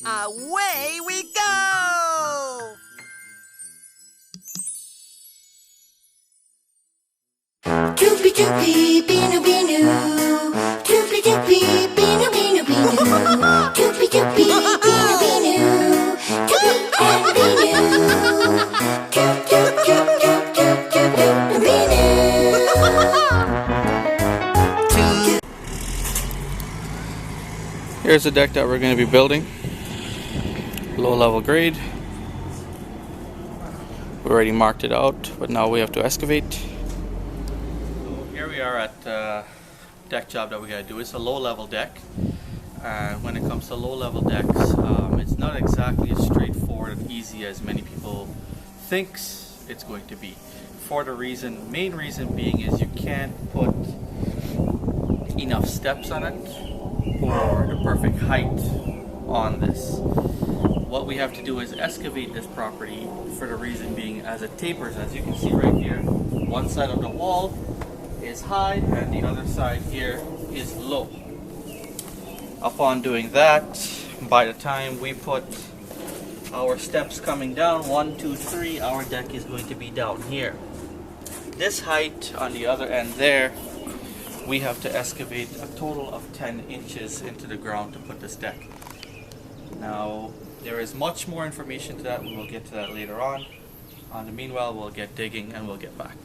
Away we go! Doopy doopy, beanu beanu. Doopy doopy, beanu beanu beanu. Doopy doopy, beanu beanu. Doopy and beanu. Doop doop doop doop doop doop doop beanu. Here's the deck that we're going to be building. Low level grade. We already marked it out, but now we have to excavate. So here we are at the deck job that we gotta do. It's a low level deck. When it comes to low level decks, it's not exactly as straightforward and easy as many people thinks it's going to be. For the main reason being is you can't put enough steps on it or the perfect height on this. What we have to do is excavate this property for the reason being as it tapers. As you can see right here, one side of the wall is high and the other side here is low. Upon doing that, by the time we put our steps coming down, 1, 2, 3, our deck is going to be down here. This height on the other end there, we have to excavate a total of 10 inches into the ground to put this deck. Now, there is much more information to that. We will get to that later on. In the meanwhile, we'll get digging and we'll get back.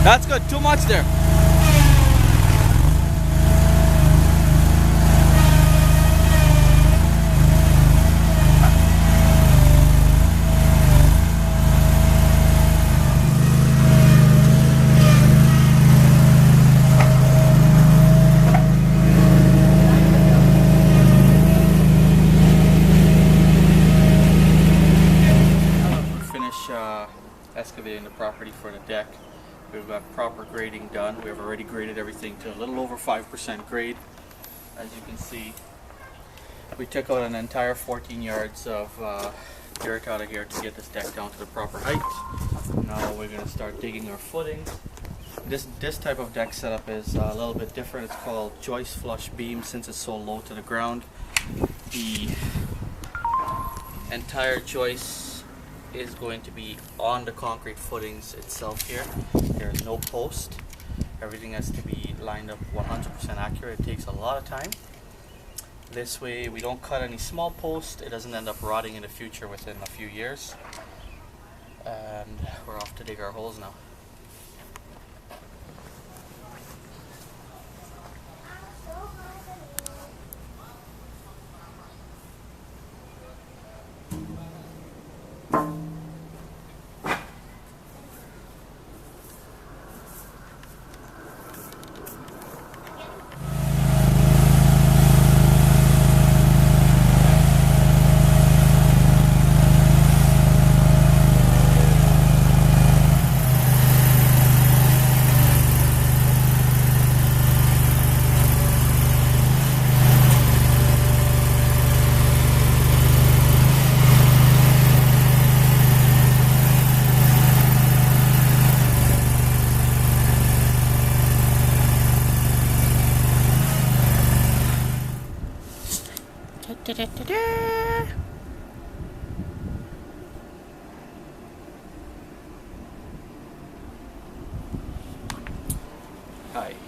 That's good, too much there. Finish excavating the property for the deck. We've got proper grading done. We've already graded everything to a little over 5% grade. As you can see, we took out an entire 14 yards of dirt out of here to get this deck down to the proper height. Now we're going to start digging our footing. This type of deck setup is a little bit different. It's called joist flush beam since it's so low to the ground. The entire joist is going to be on the concrete footings itself here. There is no post. Everything has to be lined up 100% accurate. It takes a lot of time. This way we don't cut any small posts. It doesn't end up rotting in the future within a few years. And we're off to dig our holes now.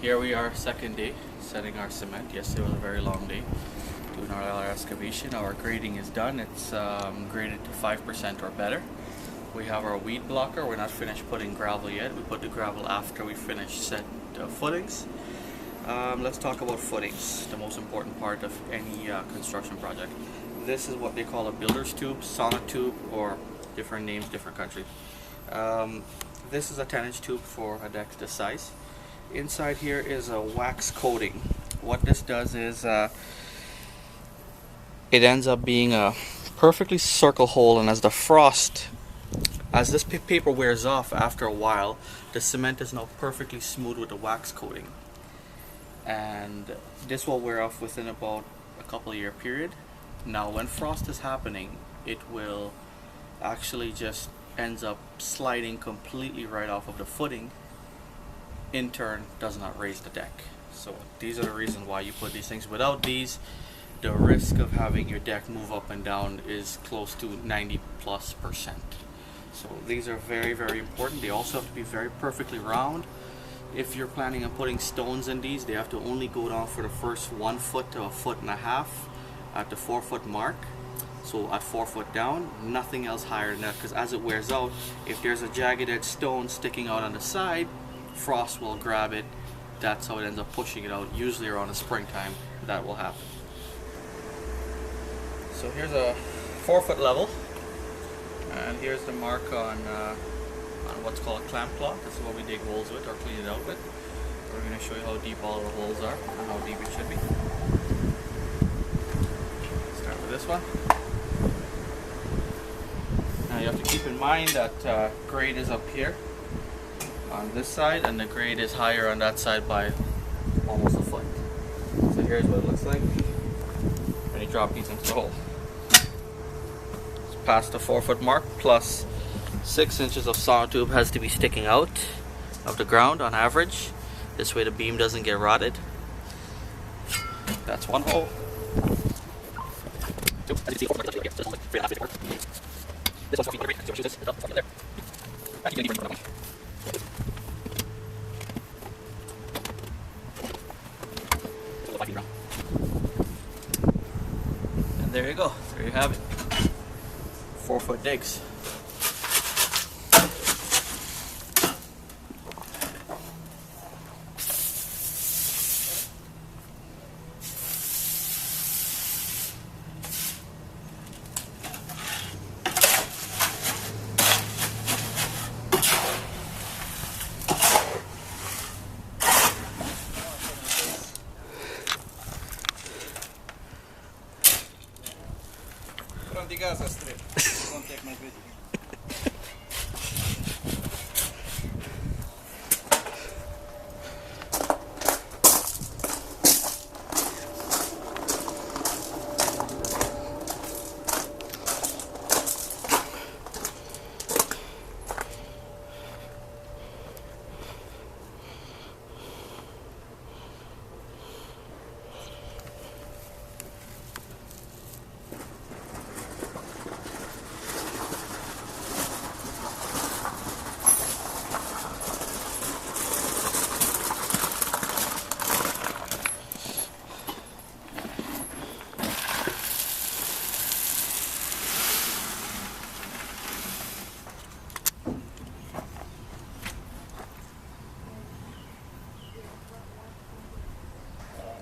here we are, second day, setting our cement. Yesterday was a very long day doing our excavation. Our grading is done. It's graded to 5% or better. We have our weed blocker. We're not finished putting gravel yet. We put the gravel after we finish set footings. Let's talk about footings, the most important part of any construction project. This is what they call a builder's tube, sonotube, or different names, different countries. This is a 10-inch tube for a deck this size. Inside here is a wax coating. What this does is it ends up being a perfectly circle hole, and as this paper wears off after a while, the cement is now perfectly smooth with the wax coating. And this will wear off within about a couple of year period. Now when frost is happening, it will actually just ends up sliding completely right off of the footing, in turn does not raise the deck. So these are the reasons why you put these things. Without these, the risk of having your deck move up and down is close to 90+%. So these are very, very important. They also have to be very perfectly round. If you're planning on putting stones in these, they have to only go down for the first 1 foot to 1.5 foot at the 4 foot mark. So at 4 foot down, nothing else higher than that, because as it wears out, if there's a jagged edge stone sticking out on the side, frost will grab it. That's how it ends up pushing it out. Usually around the springtime that will happen. So here's a 4 foot level, and here's the mark on what's called a clamp cloth. This is what we dig holes with or clean it out with. We're going to show you how deep all the holes are and how deep it should be. Start with this one. Now you have to keep in mind that grade is up here on this side, and the grade is higher on that side by almost a foot. So here's what it looks like when you drop these into the hole. It's past the 4 foot mark, plus 6 inches of sonotube has to be sticking out of the ground on average. This way the beam doesn't get rotted. That's one hole. This one's 4 feet. So choose this. It's up there. And there you go. There you have it. 4 foot digs.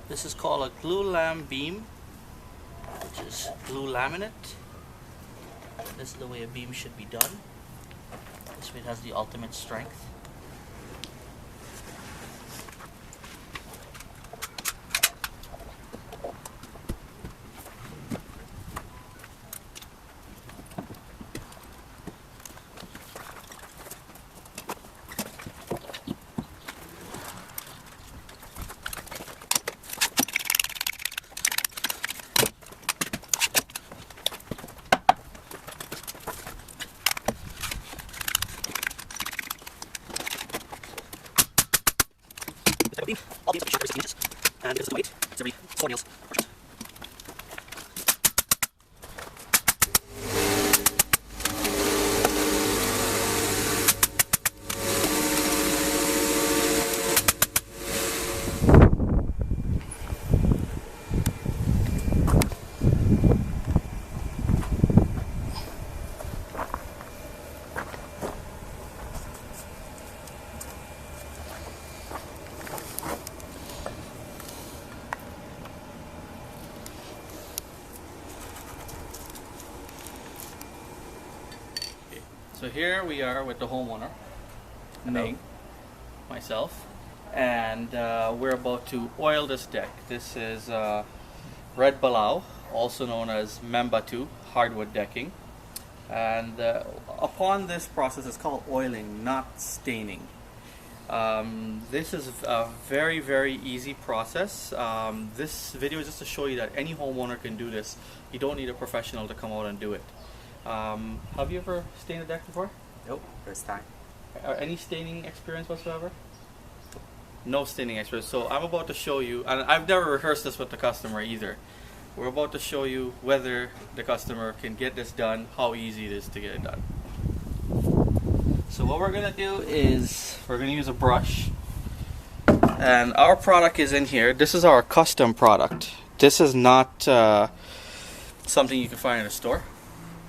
This is called a glue lam beam, which is glue laminate. This is the way a beam should be done. This way it has the ultimate strength. Beam. All beams will be shot every 16 inches. And because it's the weight, it's every 4 nails per shot. So here we are with the homeowner, Ning, myself, and we're about to oil this deck. This is Red Balau, also known as Membatu hardwood decking. And upon this process, it's called oiling, not staining. This is a very, very easy process. This video is just to show you that any homeowner can do this. You don't need a professional to come out and do it. Have you ever stained a deck before? Nope, first time. Any staining experience whatsoever? No staining experience. So I'm about to show you, and I've never rehearsed this with the customer either. We're about to show you whether the customer can get this done, how easy it is to get it done. So what we're going to do is we're going to use a brush, and our product is in here. This is our custom product. This is not something you can find in a store.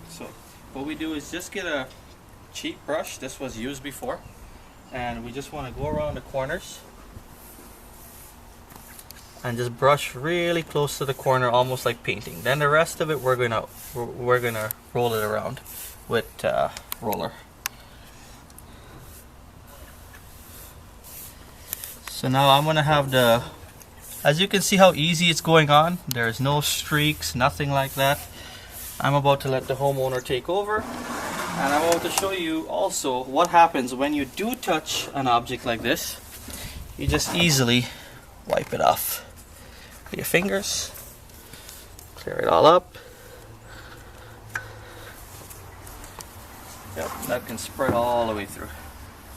So what we do is just get a cheap brush. This was used before, and we just want to go around the corners and just brush really close to the corner, almost like painting. Then the rest of it we're gonna roll it around with roller. So now I'm gonna have the, as you can see how easy it's going on. There's no streaks, nothing like that. I'm about to let the homeowner take over, and I'm about to show you also what happens when you do touch an object like this. You just easily wipe it off with your fingers, clear it all up. Yep, that can spread all the way through.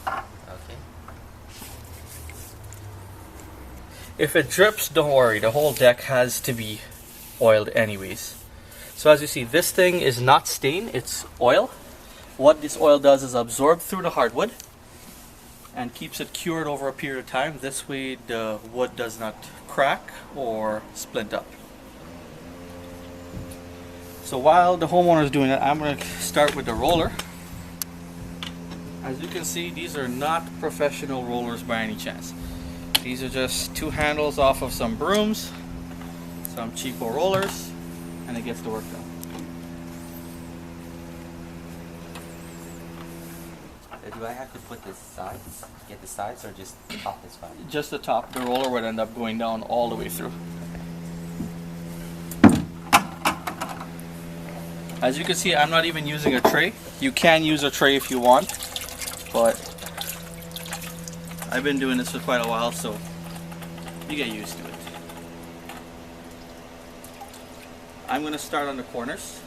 Okay. If it drips, don't worry, the whole deck has to be oiled anyways. So as you see, this thing is not stained, it's oil. What this oil does is absorb through the hardwood and keeps it cured over a period of time. This way the wood does not crack or splint up. So while the homeowner is doing that, I'm going to start with the roller. As you can see, these are not professional rollers by any chance. These are just two handles off of some brooms, some cheapo rollers, and it gets the work done. Do I have to put the sides, get the sides, or just the top is fine? Just the top. The roller would end up going down all the way through. As you can see, I'm not even using a tray. You can use a tray if you want, but I've been doing this for quite a while, so you get used to it. I'm going to start on the corners.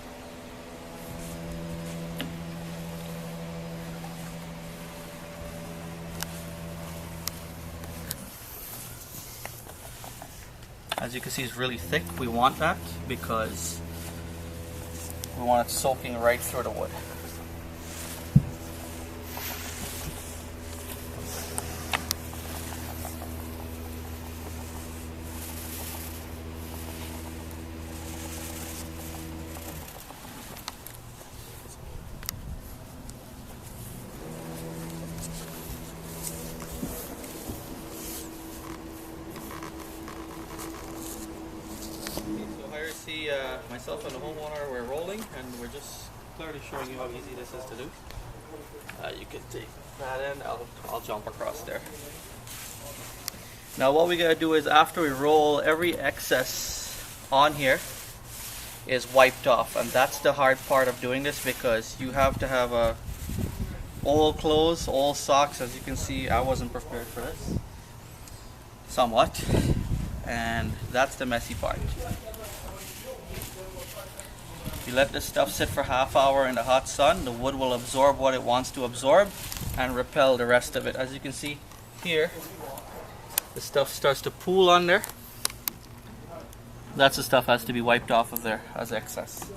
As you can see, it's really thick. We want that because we want it soaking right through the wood. See, myself and the homeowner, we're rolling, and we're just clearly showing you how easy this is to do. You can take that in, I'll jump across there. Now what we gotta do is, after we roll, every excess on here is wiped off, and that's the hard part of doing this, because you have to have old clothes, old socks. As you can see, I wasn't prepared for this, somewhat, and that's the messy part. You let this stuff sit for half hour in the hot sun, the wood will absorb what it wants to absorb and repel the rest of it. As you can see here, the stuff starts to pool on there. That's the stuff that has to be wiped off of there as excess.